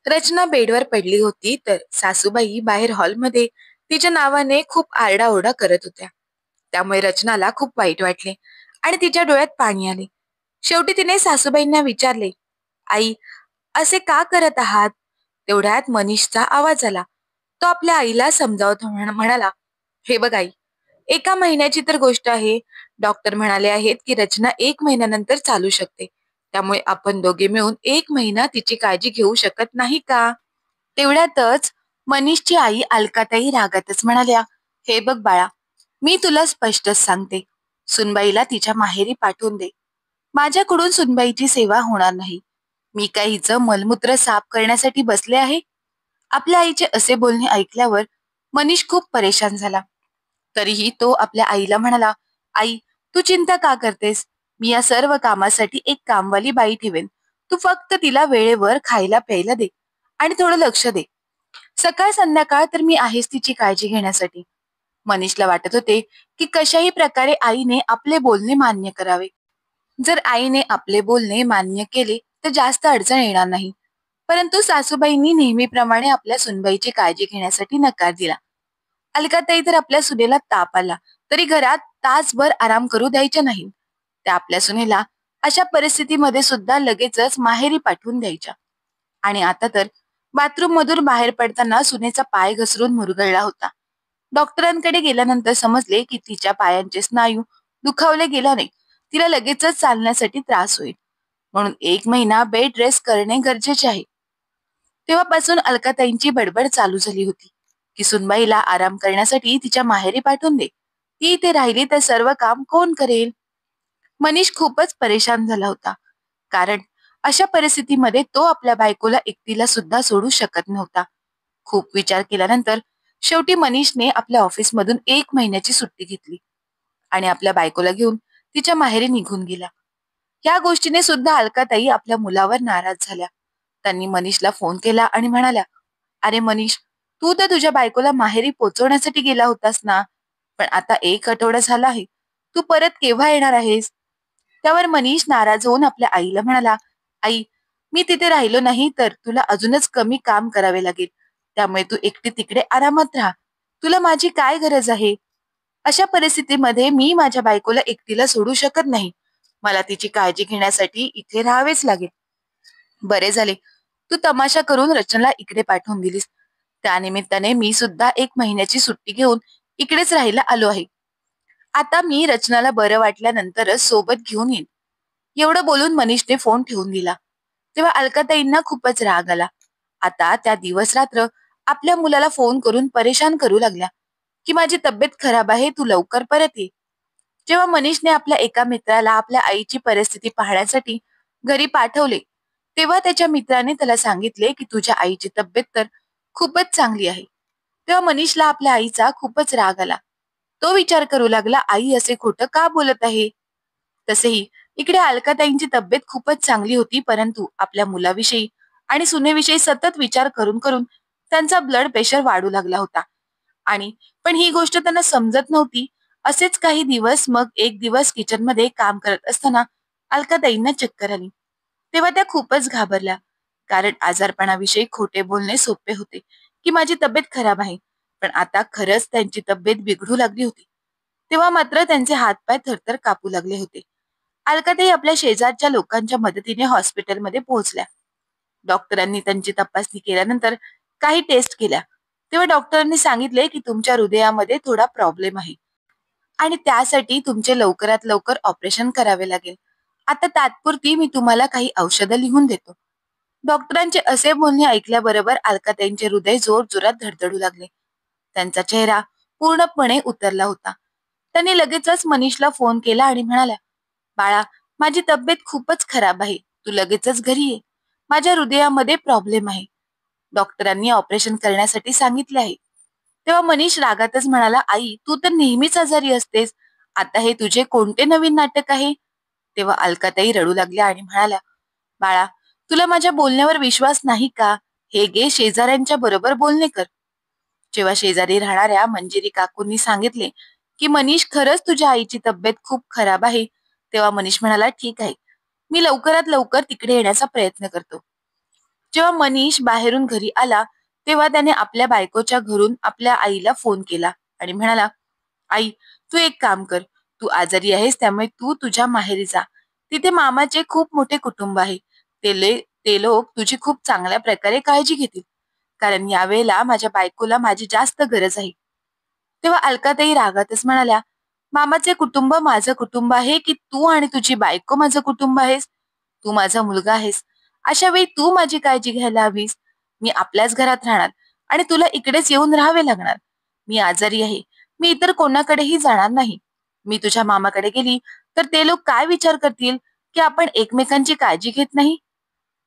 रचना बेडवर पडली होती तर सासूबाई बाहेर हॉलमध्ये तिच्या नावाने खूप आरडाओरडा करत होत्या. त्यामुळे रचनाला खूप वाईट वाटले आणि तिच्या डोळ्यात पाणी आले. शेवटी तिने सासूबाईंना विचारले, आई, असे का करत आहात? तेवढ्यात मनीषचा आवाज आला. तो आपल्या आईला समजावत म्हणाला, हे बघ आई, एका महिन्याची तर गोष्ट आहे. डॉक्टर म्हणाले आहेत की रचना 1 महिन्यानंतर चालू शकते. त्यामुळे आपण दोघे मिळून 1 महिना तिची काळजी घेऊ शकत नाही का? तेवढ्यातच मनीषची आई अलकाताई रागातच म्हणाल्या, हे बघ बाळा, मी तुला स्पष्टच सांगते, सुनबाईला तिच्या माहेरी पाठवून दे. माझ्याकडून सुनबाईची सेवा होणार नाही. मी काय हिचं मलमूत्र साफ करण्यासाठी बसले आहे? आपल्या आईचे असे बोलणे ऐकल्यावर मनीष खूप परेशान झाला. तरीही तो आपल्या आईला म्हणाला, आई, तू चिंता का करतेस? मी या सर्व कामासाठी एक कामवाली बाई ठेवेन. तू फक्त तिला वेळेवर खायला प्यायला दे आणि थोडं लक्ष दे. सकाळ संध्याकाळ तर मी आहेच तिची काळजी घेण्यासाठी. मनीषला वाटत होते की कशाही प्रकारे आईने आपले बोलणे मान्य करावे. जर आईने आपले बोलणे मान्य केले तर जास्त अडचण येणार नाही. परंतु सासूबाईंनी नेहमीप्रमाणे आपल्या सुनबाईची काळजी घेण्यासाठी नकार दिला. अलकाताई तर आपल्या सुनेला ताप आला तरी घरात तासभर आराम करू द्यायच्या नाही. त्या आपल्या सुनेला अशा परिस्थितीमध्ये सुद्धा लगेचच माहेरी पाठवून द्यायच्या. आणि आता तर बाथरूम मधून बाहेर पडताना सुनेचा पाय घसरून मुरगळला होता. डॉक्टरांकडे गेल्यानंतर समजले की तिच्या पायांचे स्नायू दुखावले गेल्याने तिला लगेचच चालण्यासाठी त्रास होईल. म्हणून 1 महिना बेड रेस्ट करणे गरजेचे आहे. तेव्हापासून अलकाताईंची बडबड चालू झाली होती की सुनबाईला आराम करण्यासाठी तिच्या माहेरी पाठवून दे. ती इथे राहिली तर सर्व काम कोण करेल? मनीष खूपच परेशान झाला होता. कारण अशा परिस्थितीमध्ये तो आपल्या बायकोला एकटीला सुद्धा सोडू शकत नव्हता. खूप विचार केल्यानंतर शेवटी मनीषने आपल्या ऑफिसमधून 1 महिन्याची सुट्टी घेतली आणि आपल्या बायकोला घेऊन तिच्या माहेरी निघून गेला. या गोष्टीने सुद्धा अलकाताई आपल्या मुलावर नाराज झाल्या. त्यांनी मनीषला फोन केला आणि म्हणाल्या, अरे मनीष, तू तर तुझ्या बायकोला माहेरी पोचवण्यासाठी गेला होतास ना, पण आता 1 आठवडा झाला आहे. तू परत केव्हा येणार आहेस? त्यावर मनीष नाराज होऊन आपल्या आईला म्हणाला, आई, मी तिथे राहिलो नाही तर तुला अजूनच कमी काम करावे लागेल. त्यामुळे तू एकटी तिकडे आरामात राहा. तुला माझी काय गरज आहे? अशा परिस्थितीमध्ये मी माझ्या बायकोला एकटीला सोडू शकत नाही. मला तिची काळजी घेण्यासाठी इथे राहावेच लागेल. बरे झाले तू तमाशा करून रचनाला इकडे पाठवून दिलीस. त्यानिमित्ताने मी सुद्धा 1 महिन्याची सुट्टी घेऊन इकडेच राहायला आलो आहे. आता मी रचनाला बरं वाटल्यानंतरच सोबत घेऊन येईन. एवढं बोलून मनीषने फोन ठेवून दिला. तेव्हा अलकाताईंना खूपच राग आला. आता त्या दिवस रात्र आपल्या मुलाला फोन करून परेशान करू लागल्या की माझी तब्येत खराब आहे, तू लवकर परत ये. जेव्हा मनीषने आपल्या एका मित्राला आपल्या आईची परिस्थिती पाहण्यासाठी घरी पाठवले, तेव्हा त्याच्या मित्राने त्याला सांगितले की तुझ्या आईची तब्येत तर खूपच चांगली आहे. तेव्हा मनीषला आपल्या आईचा खूपच राग आला. तो विचार करू लागला, आई असे खोटं का बोलत आहे? तसेही इकडे अलकाताईंची तब्येत खूपच चांगली होती, परंतु आपल्या मुलाविषयी आणि सुनेविषयी सतत विचार करून करून त्यांचा ब्लड प्रेशर वाढू लागला होता. आणि पण ही गोष्ट त्यांना समजत नव्हती. असेच काही दिवस मग एक दिवस किचनमध्ये काम करत असताना अलकाताईंना चक्कर आली. तेव्हा त्या खूपच घाबरल्या. कारण आजारपणाविषयी खोटे बोलणे सोपे होते की माझी तब्येत खराब आहे, पण आता खरंच त्यांची तब्येत बिघडू लागली होती. तेव्हा मात्र त्यांचे हातपाय थरथर कापू लागले होते. अलकाताई आपल्या शेजारच्या लोकांच्या मदतीने हॉस्पिटलमध्ये पोहोचल्या. डॉक्टरांनी त्यांची तपासणी केल्यानंतर काही टेस्ट केल्या. तेव्हा डॉक्टरांनी सांगितले की तुमच्या हृदयामध्ये थोडा प्रॉब्लेम आहे आणि त्यासाठी तुमचे लवकरात लवकर ऑपरेशन करावे लागेल. आता तात्पुरती मी तुम्हाला काही औषधं लिहून देतो. डॉक्टरांचे असे बोलणे ऐकल्याबरोबर अलकाताईंचे हृदय जोर जोरात धडधडू लागले. त्यांचा चेहरा पूर्णपणे उतरला होता. त्यांनी लगेचच मनीषला फोन केला आणि म्हणाल्या, बाळा, माझी तब्येत खूपच खराब आहे. तू लगेचच घरी ये. माझ्या हृदयामध्ये प्रॉब्लेम आहे. डॉक्टरांनी ऑपरेशन करण्यासाठी सांगितले आहे. तेव्हा मनीष रागातच म्हणाला, आई, तू तर नेहमीच आजारी असतेस. आता हे तुझे कोणते नवीन नाटक आहे? तेव्हा अलकाताई रडू लागल्या आणि म्हणाल्या, बाळा, तुला माझ्या बोलण्यावर विश्वास नाही का? हे घे, शेजाऱ्यांच्या बरोबर बोलणे कर. जेव्हा शेजारी राहणाऱ्या मंजिरी काकूंनी सांगितले की मनीष, खरंच तुझ्या आईची तब्येत खूप खराब आहे, तेव्हा मनीष म्हणाला, ठीक आहे, मी लवकरात लवकर तिकडे येण्याचा प्रयत्न करतो. जेव्हा मनीष बाहेरून घरी आला तेव्हा त्याने आपल्या बायकोच्या घरून आपल्या आईला फोन केला आणि म्हणाला, आई, तू एक काम कर. तू आजारी आहेस त्यामुळे तू तुझ्या माहेरी जा. तिथे मामाचे खूप मोठे कुटुंब आहे. ते लोक तुझी खूप चांगल्या प्रकारे काळजी घेतील. कारण यावेळेला माझ्या बायकोला माझी जास्त गरज आहे. तेव्हा अलकाताई रागातच म्हणाल्या, मामाचे कुटुंब माझं कुटुंब आहे की तू आणि तुझी बायको माझं कुटुंब आहेस? तू माझा मुलगा आहेस. अशा वेळी तू माझी काळजी घ्यायला हवीस. मी आपल्याच घरात राहणार आणि तुला इकडेच येऊन राहावे लागणार. मी आजारी आहे. मी इतर कोणाकडेही जाणार नाही. मी तुझ्या मामाकडे गेली तर ते लोक काय विचार करतील की आपण एकमेकांची काळजी घेत नाही?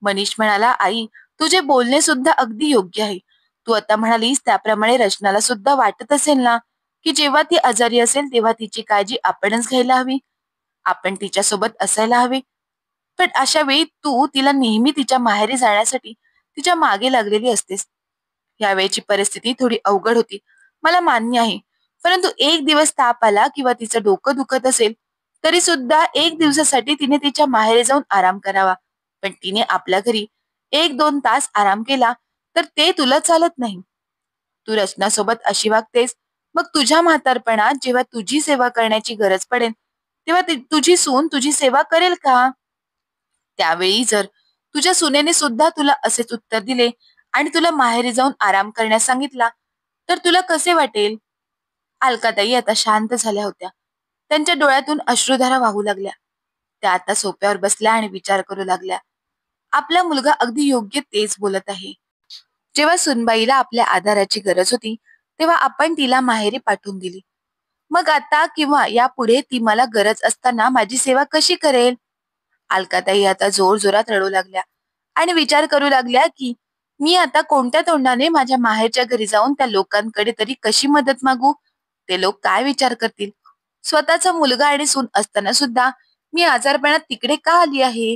मनीष म्हणाला, आई, तुझे बोलणे सुद्धा अगदी योग्य आहे. तू आता म्हणालीस त्याप्रमाणे रचनाला सुद्धा वाटत असेल ना की जेव्हा ती आजारी असेल तेव्हा तिची काळजी आपणच घ्यायला हवी. आपण तिच्यासोबत असायला हवे. पण अशा वेळी तू तिला नेहमी तिच्या माहेरी जाण्यासाठी तिच्या मागे लागलेली असतेस. यावेळची परिस्थिती थोडी अवघड होती, मला मान्य आहे. परंतु एक दिवस ताप आला किंवा तिचं डोकं दुखत असेल तरी सुद्धा एक दिवसासाठी तिने तिच्या माहेरी जाऊन आराम करावा. पण तिने आपल्या घरी 1-2 तास आराम केला तर ते तुला चालत नाही. तू रचनासोबत अशी वागतेस, मग तुझ्या म्हातारपणात जेव्हा तुझी सेवा करण्याची गरज पडेल तेव्हा तुझी सून तुझी सेवा करेल का? त्यावेळी जर तुझ्या सुनेने सुद्धा तुला असेच उत्तर दिले आणि तुला माहेरी जाऊन आराम करण्यास सांगितला तर तुला कसे वाटेल? अलकाताई आता शांत झाल्या होत्या. त्यांच्या डोळ्यातून अश्रुधारा वाहू लागल्या. त्या आता सोफ्यावर बसल्या आणि विचार करू लागल्या. आपला मुलगा अगदी योग्य तेच बोलत आहे. जेव्हा सुनबाईला आपल्या आधाराची गरज होती तेव्हा आपण तिला माहेरी पाठवून दिली. मग आता किंवा यापुढे ती मला गरज असताना माझी सेवा कशी करेल? अलकाताई आता जोर जोरात रडू लागल्या आणि विचार करू लागल्या की मी आता कोणत्या तोंडाने माझ्या माहेरच्या घरी जाऊन त्या लोकांकडे तरी कशी मदत मागू? ते लोक काय विचार करतील? स्वतःचा मुलगा आणि सून असताना सुद्धा मी आजारपणात तिकडे का आली आहे?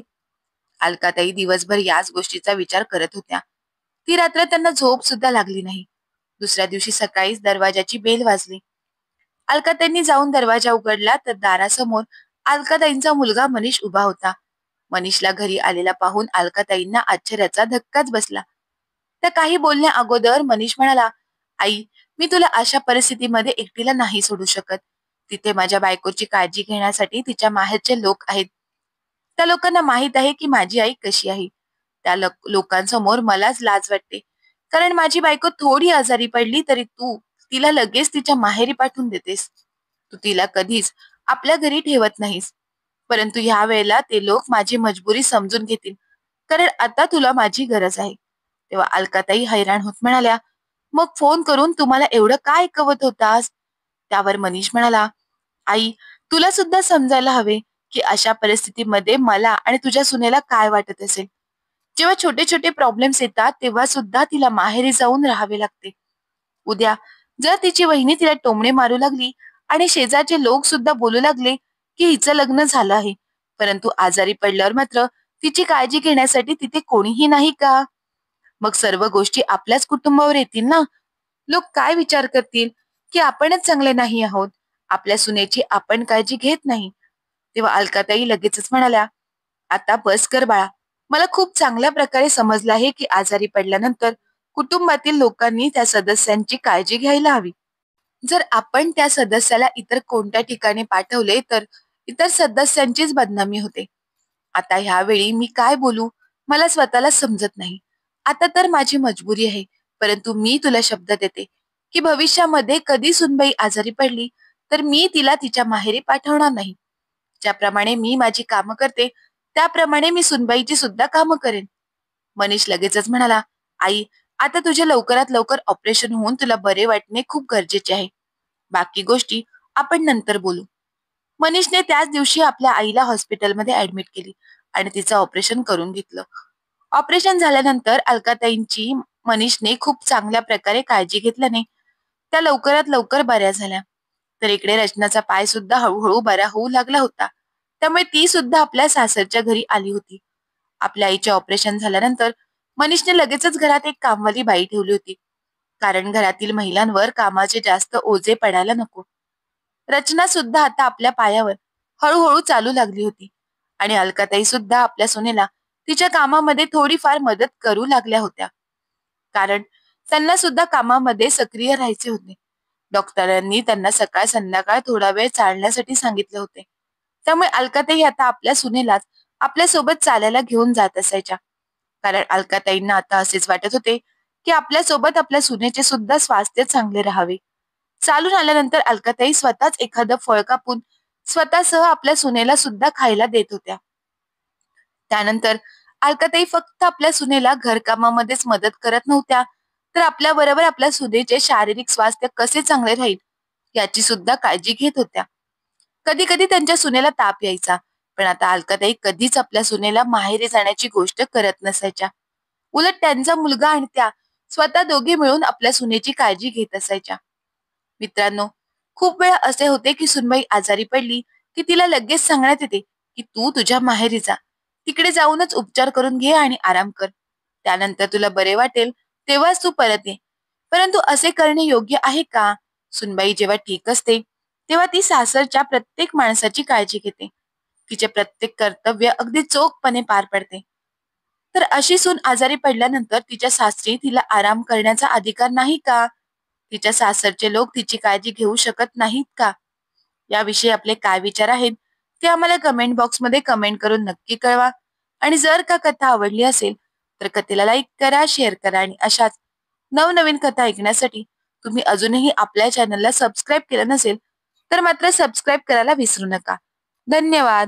अलकाताई दिवसभर याच गोष्टीचा विचार करत होत्या. ती रात्र त्यांना झोप सुद्धा लागली नाही. दुसऱ्या दिवशी सकाळीच दरवाजाची बेल वाजली. अलकाताईंनी जाऊन दरवाजा उघडला तर दारासमोर अलकाताईंचा मुलगा मनीष उभा होता. मनीषला घरी आलेला पाहून अलकाताईंना आश्चर्याचा धक्काच बसला. त्या काही बोलण्या अगोदर मनीष म्हणाला, आई, मी तुला अशा परिस्थितीमध्ये एकटीला नाही सोडू शकत. तिथे माझ्या बायकोची काळजी घेण्यासाठी तिच्या माहेरचे लोक आहेत. त्या लोकांना माहित आहे की माझी आई कशी आहे. त्या लोकांसमोर मलाच लाज वाटते. कारण माझी बायको थोडी आजारी पडली तरी तू तिला लगेच तिच्या माहेरी पाठवून देतेस. तू तिला कधीच आपल्या घरी ठेवत नाहीस. परंतु ह्या वेळेला ते लोक माझी मजबुरी समजून घेतील. कारण आता तुला माझी गरज आहे. तेव्हा अलकाताई हैराण होत म्हणाल्या, मग फोन करून तुम्हाला एवढं काय ऐकवत होतास? त्यावर मनीष म्हणाला, आई, तुला सुद्धा समजायला हवे की अशा परिस्थितीमध्ये मला आणि तुझ्या सुनेला काय वाटत असेल. जेव्हा छोटे छोटे प्रॉब्लेम्स येतात तेव्हा सुद्धा तिला माहेरी जाऊन राहावे लागते. उद्या जर तिची वहिनी तिला टोमणे मारू लागली आणि शेजारचे लोक सुद्धा बोलू लागले की हिचं लग्न झालं आहे, परंतु आजारी पडल्यावर मात्र तिची काळजी घेण्यासाठी तिथे कोणीही नाही का? मग सर्व गोष्टी आपल्याच कुटुंबावर येतील ना. लोक काय विचार करतील की आपणच चांगले नाही आहोत, आपल्या सुनेची आपण काळजी घेत नाही. तेव्हा अलकाताई लगेचच म्हणाल्या, आता बस कर बाळा. मला खूप चांगल्या प्रकारे समजलं आहे की आजारी पडल्यानंतर कुटुंबातील लोकांनी त्या सदस्यांची काळजी घ्यायला हवी. जर आपण त्या सदस्याला इतर कोणत्या ठिकाणी पाठवले तर इतर सदस्यांचीच बदनामी होते. आता ह्यावेळी मी काय बोलू मला स्वतःला समजत नाही. आता तर माझी मजबुरी आहे, परंतु मी तुला शब्द देते की भविष्यामध्ये कधी सुनबाई आजारी पडली तर मी तिला तिच्या माहेरी पाठवणार नाही. ज्याप्रमाणे मी माझी कामं करते त्याप्रमाणे मी सुनबाईची सुद्धा कामं करेन. मनीष लगेचच म्हणाला, आई, आता तुझे लवकरात लवकर ऑपरेशन होऊन तुला बरे वाटणे खूप गरजेचे आहे. बाकी गोष्टी आपण नंतर बोलू. मनीषने त्याच दिवशी आपल्या आईला हॉस्पिटलमध्ये ऍडमिट केली आणि तिचं ऑपरेशन करून घेतलं. ऑपरेशन झाल्यानंतर अलकाताईंची मनीषने खूप चांगल्या प्रकारे काळजी घेतल्याने त्या लवकरात लवकर बऱ्या झाल्या. तर इकडे रचनाचा पाय सुद्धा हळूहळू बरा होऊ लागला होता. त्यामुळे ती सुद्धा आपल्या सासरच्या घरी आली होती. आपल्या आईचे ऑपरेशन झाल्यानंतर मनीषने लगेचच घरात एक कामवाली बाई ठेवली होती. कारण घरातील महिलांवर कामाचे जास्त ओझे पडायला नको. रचना सुद्धा आता आपल्या पायावर हळूहळू चालू लागली होती आणि अलकाताई सुद्धा आपल्या सुनेला तिच्या कामामध्ये थोडीफार मदत करू लागल्या होत्या, कारण त्यांना सुद्धा कामामध्ये सक्रिय राहायचे होते. डॉक्टरांनी त्यांना सकाळ संध्याकाळ थोडा वेळ चालण्यासाठी सांगितले होते. त्यामुळे अलकाताई आता आपल्या सुनेलाच आपल्या सोबत चालायला घेऊन जात असायच्या. कारण अलकाताईंना आता असेच वाटत होते की आपल्या सोबत आपल्या सुनेचे सुद्धा स्वास्थ्य चांगले राहावे. चालून आल्यानंतर अलकाताई स्वतःच एखादं फळ कापून स्वतःसह आपल्या सुनेला सुद्धा खायला देत होत्या. त्यानंतर अलकाताई फक्त आपल्या सुनेला घरकामामध्येच मदत करत नव्हत्या, तर आपल्या बरोबर आपल्या सुनेचे शारीरिक स्वास्थ्य कसे चांगले राहील याची सुद्धा काळजी घेत होत्या. कधी कधी त्यांच्या सुनेला ताप यायचा, पण आता अलकाताई कधीच आपल्या सुनेला माहेरी जाण्याची गोष्ट करत नसायच्या. उलट त्यांचा मुलगा आणि त्या स्वतः दोघे मिळून आपल्या सुनेची काळजी घेत असायच्या. मित्रांनो, खूप वेळा असे होते की सुनबाई आजारी पडली की तिला लगेच सांगण्यात येते की तू तुझ्या माहेरी जा, तिकडे जाऊनच उपचार करून घे आणि आराम कर. त्यानंतर तुला बरे वाटेल तेव्हाच तू परत ये. परंतु असे करणे योग्य आहे का? सुनबाई जेव्हा ठीक असते तेव्हा ती सासरच्या प्रत्येक माणसाची काळजी घेते. तिचे प्रत्येक कर्तव्य अगदी चोखपणे पार पडते. तर अशी सून आजारी पडल्यानंतर तिच्या सासरी तिला आराम करण्याचा अधिकार नाही का? तिच्या सासरचे लोक तिची काळजी घेऊ शकत नाहीत का? याविषयी आपले काय विचार आहेत ते आम्हाला कमेंट बॉक्समध्ये कमेंट करून नक्की कळवा. आणि जर का कथा आवडली असेल तर कथेला लाईक करा, शेअर करा आणि अशाच नवनवीन कथा ऐकण्यासाठी तुम्ही अजूनही आपल्या चॅनलला सबस्क्राईब केलं नसेल तर मात्र सबस्क्राईब करायला विसरू नका. धन्यवाद.